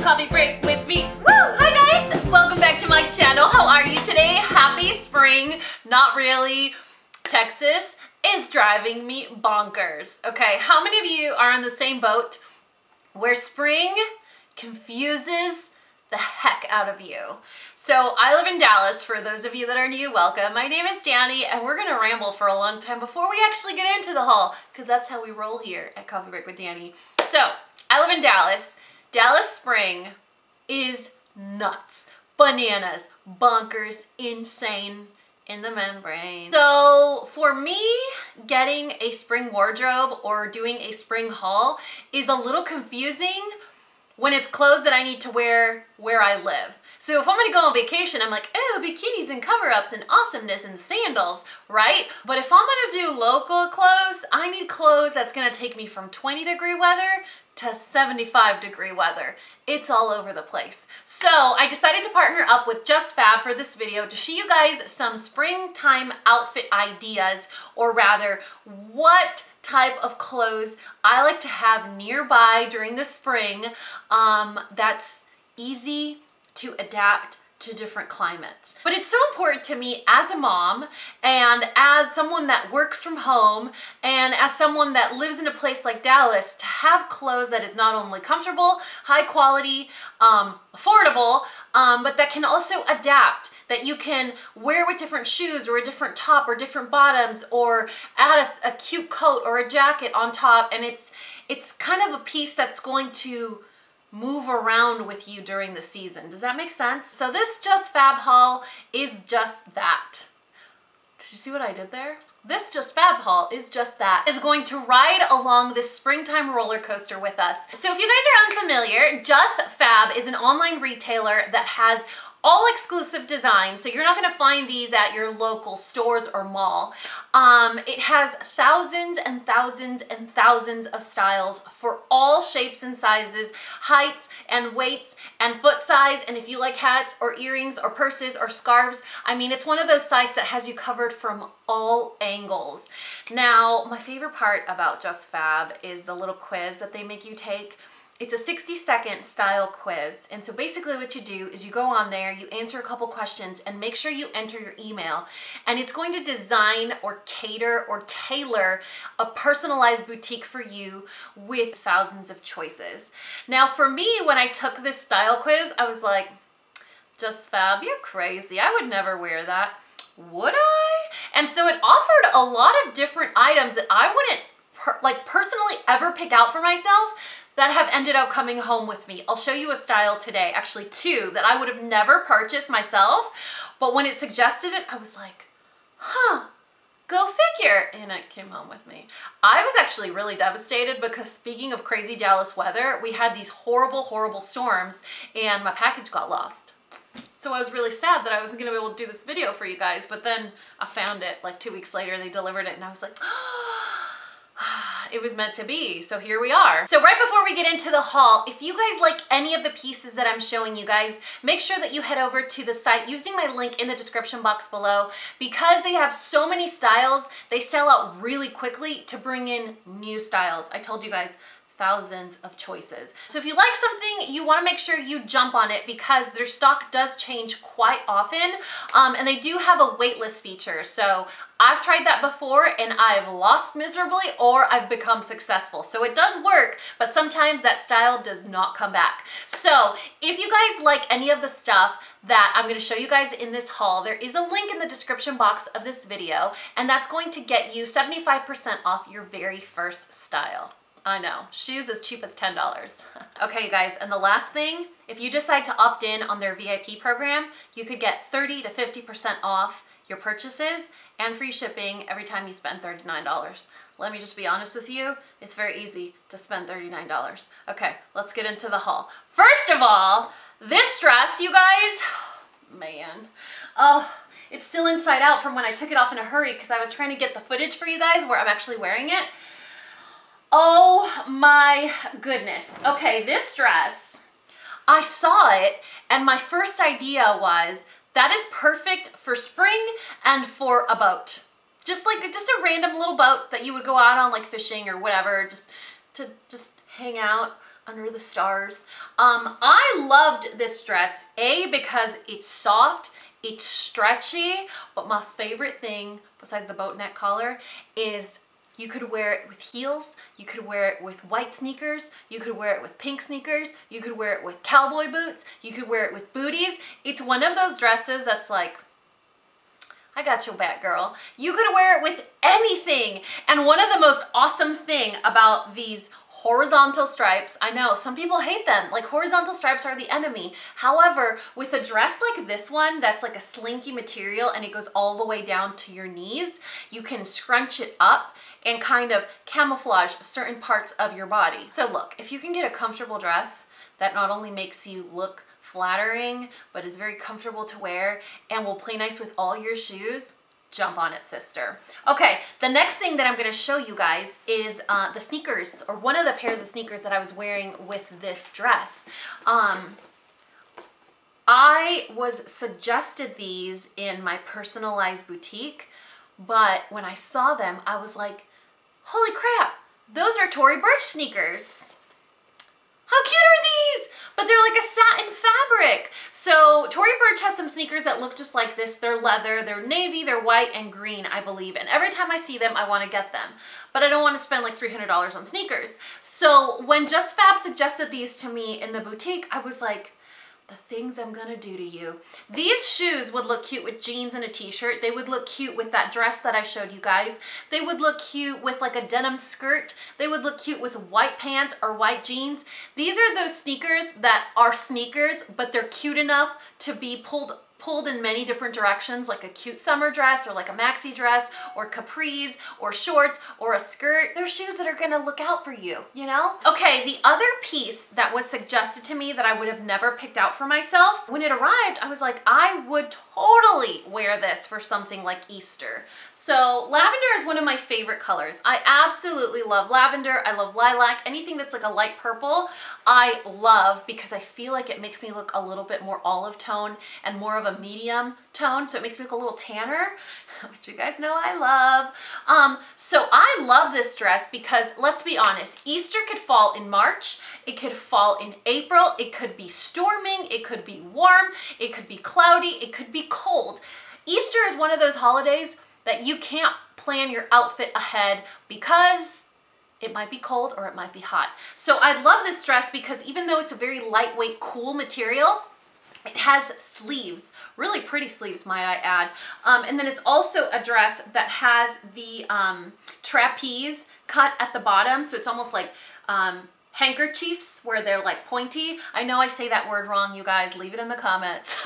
Coffee break with me. Woo! Hi guys! Welcome back to my channel. How are you today? Happy spring. Not really. Texas is driving me bonkers. Okay, how many of you are on the same boat where spring confuses the heck out of you? So I live in Dallas. For those of you that are new, welcome. My name is Dani, and we're gonna ramble for a long time before we actually get into the haul, because that's how we roll here at Coffee Break with Dani. So I live in Dallas. Dallas spring is nuts, bananas, bonkers, insane in the membrane. So for me, getting a spring wardrobe or doing a spring haul is a little confusing when it's clothes that I need to wear where I live. So if I'm gonna go on vacation, I'm like, oh, bikinis and cover-ups and awesomeness and sandals, right? But if I'm gonna do local clothes, I need clothes that's gonna take me from 20-degree weather to 75-degree weather. It's all over the place. So I decided to partner up with JustFab for this video to show you guys some springtime outfit ideas, or rather, what type of clothes I like to have nearby during the spring that's easy to adapt to different climates. But it's so important to me as a mom, and as someone that works from home, and as someone that lives in a place like Dallas, to have clothes that is not only comfortable, high quality, affordable, but that can also adapt, that you can wear with different shoes or a different top or different bottoms, or add a cute coat or a jacket on top, and it's kind of a piece that's going to move around with you during the season. Does that make sense? So this JustFab haul is just that. Did you see what I did there? This JustFab haul is just that. It's going to ride along this springtime roller coaster with us. So if you guys are unfamiliar, JustFab is an online retailer that has all exclusive designs, so you're not gonna find these at your local stores or mall. It has thousands and thousands and thousands of styles for all shapes and sizes, heights and weights and foot size, and if you like hats or earrings or purses or scarves, I mean, it's one of those sites that has you covered from all angles. Now, my favorite part about JustFab is the little quiz that they make you take. It's a 60-second style quiz, and so basically what you do is you go on there, you answer a couple questions, and make sure you enter your email, and it's going to design or cater or tailor a personalized boutique for you with thousands of choices. Now for me, when I took this style quiz, I was like, JustFab, you're crazy. I would never wear that. Would I? And so it offered a lot of different items that I wouldn't personally ever pick out for myself, that have ended up coming home with me. I'll show you a style today, actually two, that I would have never purchased myself, but when it suggested it, I was like, huh, go figure, and it came home with me. I was actually really devastated because, speaking of crazy Dallas weather, we had these horrible, horrible storms, and my package got lost. So I was really sad that I wasn't gonna be able to do this video for you guys, but then I found it like 2 weeks later, they delivered it, and I was like, it was meant to be, so here we are. So right before we get into the haul, if you guys like any of the pieces that I'm showing you guys, make sure that you head over to the site using my link in the description box below, because they have so many styles, they sell out really quickly to bring in new styles. I told you guys, thousands of choices. So if you like something, you wanna make sure you jump on it, because their stock does change quite often, and they do have a waitlist feature. So I've tried that before and I've lost miserably, or I've become successful. So it does work, but sometimes that style does not come back. So if you guys like any of the stuff that I'm gonna show you guys in this haul, there is a link in the description box of this video, and that's going to get you 75% off your very first style. I know, shoes as cheap as $10. Okay, you guys, and the last thing, if you decide to opt in on their VIP program, you could get 30 to 50% off your purchases and free shipping every time you spend $39. Let me just be honest with you, it's very easy to spend $39. Okay, let's get into the haul. First of all, this dress, you guys, man, oh, it's still inside out from when I took it off in a hurry because I was trying to get the footage for you guys where I'm actually wearing it. Oh my goodness. Okay, this dress, I saw it and my first idea was, that is perfect for spring and for a boat. Just a random little boat that you would go out on, like fishing or whatever, just to hang out under the stars. I loved this dress, A, because it's soft, it's stretchy, but my favorite thing besides the boat neck collar is you could wear it with heels, you could wear it with white sneakers, you could wear it with pink sneakers, you could wear it with cowboy boots, you could wear it with booties. It's one of those dresses that's like, I got your back, girl. You could wear it with anything. And one of the most awesome thing about these horizontal stripes, I know some people hate them, like horizontal stripes are the enemy. However, with a dress like this one, that's like a slinky material and it goes all the way down to your knees, you can scrunch it up and kind of camouflage certain parts of your body. So look, if you can get a comfortable dress that not only makes you look flattering, but is very comfortable to wear and will play nice with all your shoes, jump on it, sister. Okay, the next thing that I'm gonna show you guys is the sneakers, or one of the pairs of sneakers that I was wearing with this dress. I was suggested these in my personalized boutique, but when I saw them, I was like, holy crap, those are Tory Burch sneakers. How cute are these? But they're like a satin fabric. So Tory Burch has some sneakers that look just like this. They're leather, they're navy, they're white and green, I believe. And every time I see them, I want to get them. But I don't want to spend like $300 on sneakers. So when JustFab suggested these to me in the boutique, I was like, the things I'm gonna do to you. These shoes would look cute with jeans and a t-shirt. They would look cute with that dress that I showed you guys. They would look cute with like a denim skirt. They would look cute with white pants or white jeans. These are those sneakers that are sneakers, but they're cute enough to be pulled in many different directions, like a cute summer dress or like a maxi dress or capris or shorts or a skirt. They're shoes that are gonna look out for you, you know? Okay, the other piece that was suggested to me that I would have never picked out for myself, when it arrived, I was like, I would totally wear this for something like Easter. So lavender is one of my favorite colors. I absolutely love lavender. I love lilac. Anything that's like a light purple, I love because I feel like it makes me look a little bit more olive tone and more of a medium tone, so it makes me look a little tanner, which you guys know I love. So I love this dress because, let's be honest, Easter could fall in March, it could fall in April, it could be storming, it could be warm, it could be cloudy, it could be cold. Easter is one of those holidays that you can't plan your outfit ahead because it might be cold or it might be hot. So I love this dress because even though it's a very lightweight, cool material, it has sleeves, really pretty sleeves, might I add. And then it's also a dress that has the trapeze cut at the bottom. So it's almost like handkerchiefs where they're like pointy. I know I say that word wrong, you guys, leave it in the comments.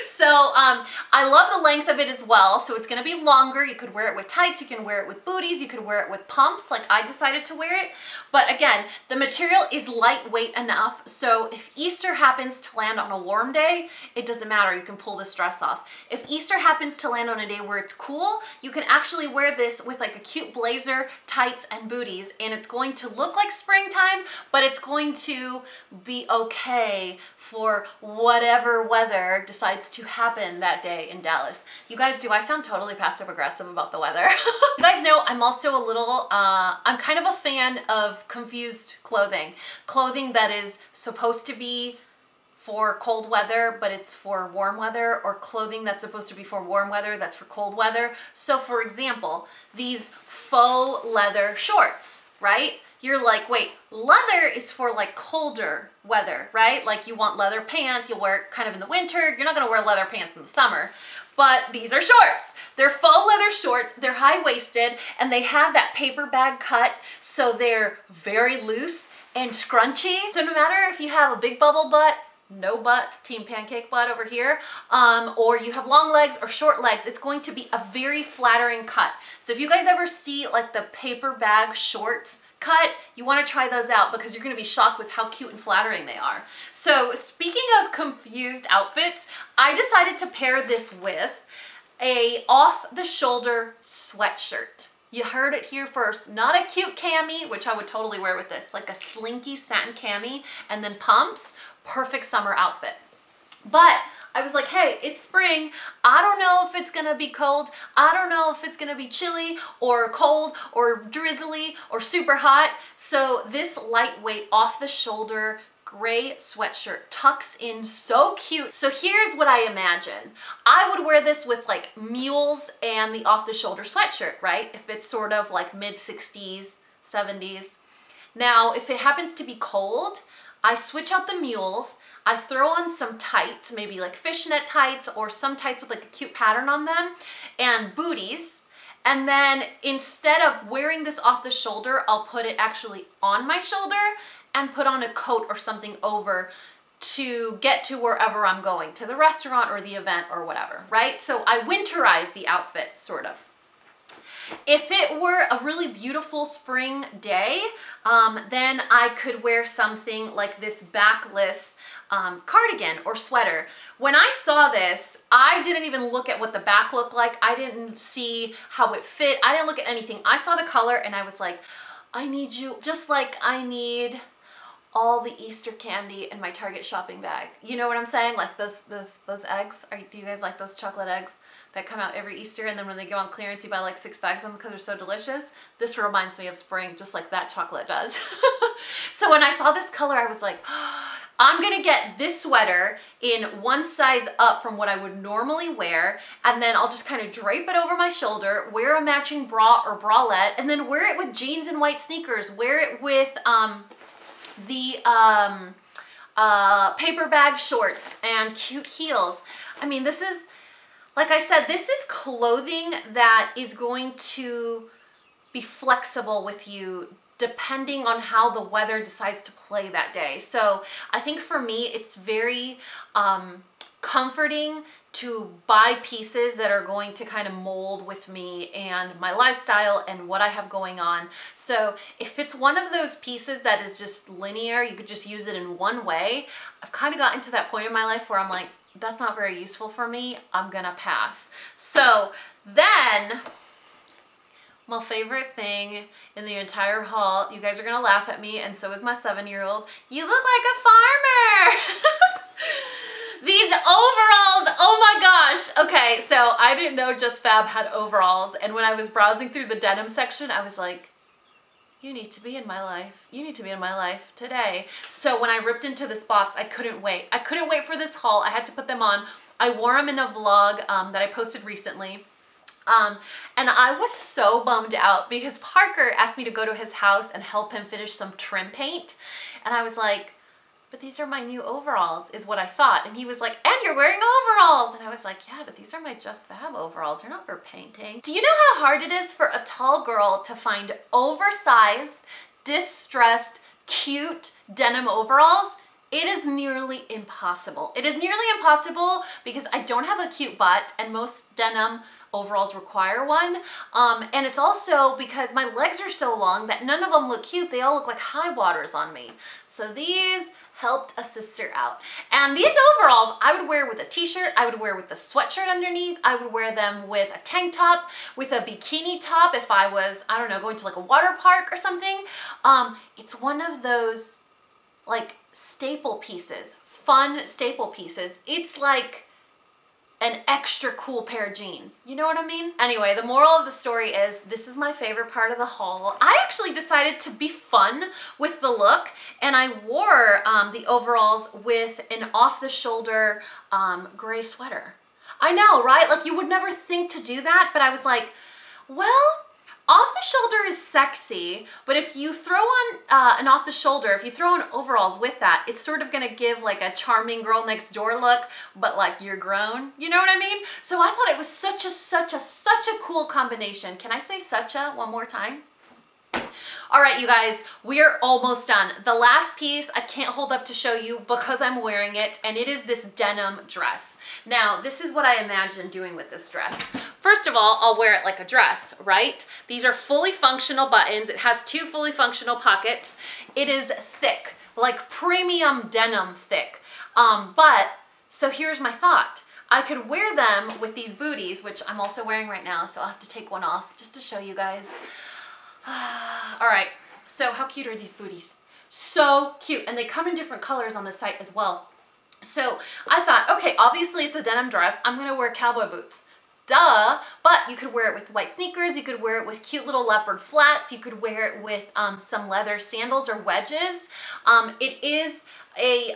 So I love the length of it as well. So it's gonna be longer. You could wear it with tights, you can wear it with booties, you could wear it with pumps like I decided to wear it. But again, the material is lightweight enough. So if Easter happens to land on a warm day, it doesn't matter, you can pull this dress off. If Easter happens to land on a day where it's cool, you can actually wear this with like a cute blazer, tights, and booties, and it's going to look like springtime, but it's going to be okay for whatever weather decides to happen that day in Dallas. You guys, do I sound totally passive aggressive about the weather? You guys know I'm also a little, I'm kind of a fan of confused clothing. Clothing that is supposed to be for cold weather, but it's for warm weather, or clothing that's supposed to be for warm weather, that's for cold weather. So for example, these faux leather shorts, right? You're like, wait, leather is for like colder weather, right? Like you want leather pants, you'll wear it kind of in the winter. You're not gonna wear leather pants in the summer, but these are shorts. They're faux leather shorts, they're high-waisted, and they have that paper bag cut, so they're very loose and scrunchy. So no matter if you have a big bubble butt, no butt, team pancake butt over here, or you have long legs or short legs, it's going to be a very flattering cut. So if you guys ever see like the paper bag shorts cut, you want to try those out because you're going to be shocked with how cute and flattering they are. So speaking of confused outfits, I decided to pair this with a off-the-shoulder sweatshirt. You heard it here first. Not a cute cami, which I would totally wear with this, like a slinky satin cami, and then pumps. Perfect summer outfit. But I was like, hey, it's spring. I don't know if it's gonna be cold. I don't know if it's gonna be chilly or cold or drizzly or super hot. So this lightweight off the shoulder gray sweatshirt tucks in so cute. So here's what I imagine. I would wear this with like mules and the off the shoulder sweatshirt, right? If it's sort of like mid 60s, 70s. Now, if it happens to be cold, I switch out the mules. I throw on some tights, maybe like fishnet tights or some tights with like a cute pattern on them and booties. And then instead of wearing this off the shoulder, I'll put it actually on my shoulder and put on a coat or something over to get to wherever I'm going, to the restaurant or the event or whatever, right? So I winterize the outfit, sort of. If it were a really beautiful spring day, then I could wear something like this backless cardigan or sweater. When I saw this, I didn't even look at what the back looked like. I didn't see how it fit. I didn't look at anything. I saw the color and I was like, I need you, just like I need all the Easter candy in my Target shopping bag. You know what I'm saying? Like those eggs. Do you guys like those chocolate eggs that come out every Easter, and then when they go on clearance you buy like 6 bags of them because they're so delicious? This reminds me of spring, just like that chocolate does. So when I saw this color, I was like, oh, I'm gonna get this sweater in one size up from what I would normally wear, and then I'll just kind of drape it over my shoulder, wear a matching bra or bralette, and then wear it with jeans and white sneakers, wear it with the paper bag shorts and cute heels. I mean, this is, like I said, this is clothing that is going to be flexible with you depending on how the weather decides to play that day. So I think for me, it's very comforting to buy pieces that are going to kind of mold with me and my lifestyle and what I have going on. So if it's one of those pieces that is just linear, you could just use it in one way, I've kind of gotten to that point in my life where I'm like, that's not very useful for me, I'm gonna pass. So then, my favorite thing in the entire haul, you guys are gonna laugh at me and so is my 7-year-old, you look like a farmer. These overalls, oh my gosh. Okay, so I didn't know JustFab had overalls, and when I was browsing through the denim section, I was like, you need to be in my life. You need to be in my life today. So when I ripped into this box, I couldn't wait. I couldn't wait for this haul. I had to put them on. I wore them in a vlog that I posted recently. And I was so bummed out because Parker asked me to go to his house and help him finish some trim paint. And I was like, but these are my new overalls, is what I thought. And he was like, and you're wearing overalls. And I was like, yeah, but these are my JustFab overalls. They're not for painting. Do you know how hard it is for a tall girl to find oversized, distressed, cute denim overalls? It is nearly impossible. It is nearly impossible because I don't have a cute butt, and most denim overalls require one. And it's also because my legs are so long that none of them look cute. They all look like high waters on me. So these helped a sister out. And these overalls I would wear with a t-shirt, I would wear with a sweatshirt underneath, I would wear them with a tank top, with a bikini top if I was, I don't know, going to like a water park or something. It's one of those like staple pieces, fun staple pieces. It's like an extra cool pair of jeans. You know what I mean? Anyway, the moral of the story is this is my favorite part of the haul. I actually decided to be fun with the look, and I wore the overalls with an off-the-shoulder gray sweater. I know, right? Like you would never think to do that, but I was like, well, off the shoulder is sexy, but if you throw on an off the shoulder, if you throw on overalls with that, it's sort of gonna give like a charming girl next door look, but like you're grown. You know what I mean? So I thought it was such a cool combination. Can I say such a one more time? All right, you guys, we are almost done. The last piece I can't hold up to show you because I'm wearing it, and it is this denim dress. Now, this is what I imagine doing with this dress. First of all, I'll wear it like a dress, right? These are fully functional buttons. It has 2 fully functional pockets. It is thick, like premium denim thick. So here's my thought. I could wear them with these booties, which I'm also wearing right now, so I'll have to take one off just to show you guys. All right, so how cute are these booties? So cute, and they come in different colors on the site as well. So I thought, okay, obviously it's a denim dress. I'm gonna wear cowboy boots. Duh, but you could wear it with white sneakers, you could wear it with cute little leopard flats, you could wear it with some leather sandals or wedges. It is a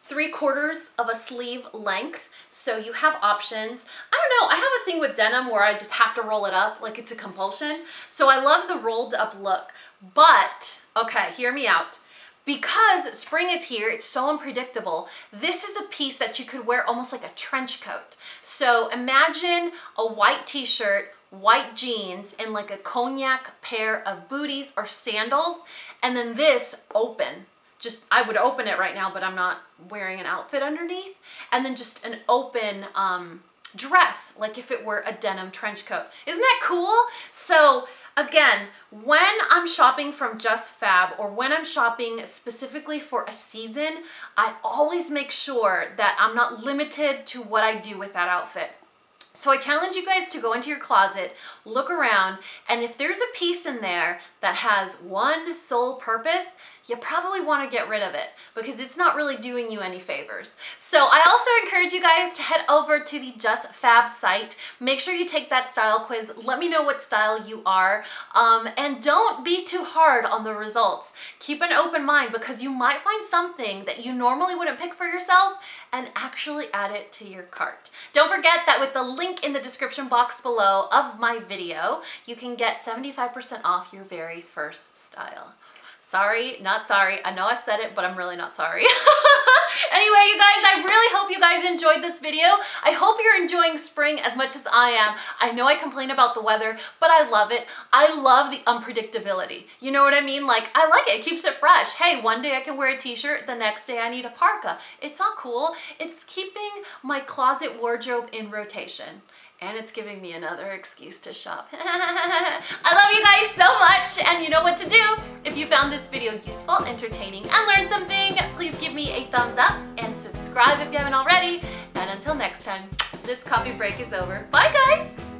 3/4 of a sleeve length, so you have options. I don't know, I have a thing with denim where I just have to roll it up like it's a compulsion. So I love the rolled up look, but okay, hear me out. Because spring is here, it's so unpredictable, this is a piece that you could wear almost like a trench coat. So imagine a white t-shirt, white jeans, and like a cognac pair of booties or sandals, and then this open. Just, I would open it right now, but I'm not wearing an outfit underneath. And then just an open dress, like if it were a denim trench coat. Isn't that cool? So again, when I'm shopping from JustFab or when I'm shopping specifically for a season, I always make sure that I'm not limited to what I do with that outfit. So I challenge you guys to go into your closet, look around, and if there's a piece in there that has one sole purpose, you probably want to get rid of it because it's not really doing you any favors. So I also encourage you guys to head over to the JustFab site. Make sure you take that style quiz. Let me know what style you are, and don't be too hard on the results. Keep an open mind because you might find something that you normally wouldn't pick for yourself and actually add it to your cart. Don't forget that with the link in the description box below of my video, you can get 75% off your very first style. Sorry, not sorry. I know I said it, but I'm really not sorry. Anyway, you guys, I really hope you guys enjoyed this video. I hope you're enjoying spring as much as I am. I know I complain about the weather, but I love it. I love the unpredictability. You know what I mean? Like, I like it. It keeps it fresh. Hey, one day I can wear a t-shirt. The next day I need a parka. It's all cool. It's keeping my closet wardrobe in rotation. And it's giving me another excuse to shop. I love you guys so much, and you know what to do. If you found this video useful, entertaining, and learned something, please give me a thumbs up and subscribe if you haven't already. And until next time, this coffee break is over. Bye, guys!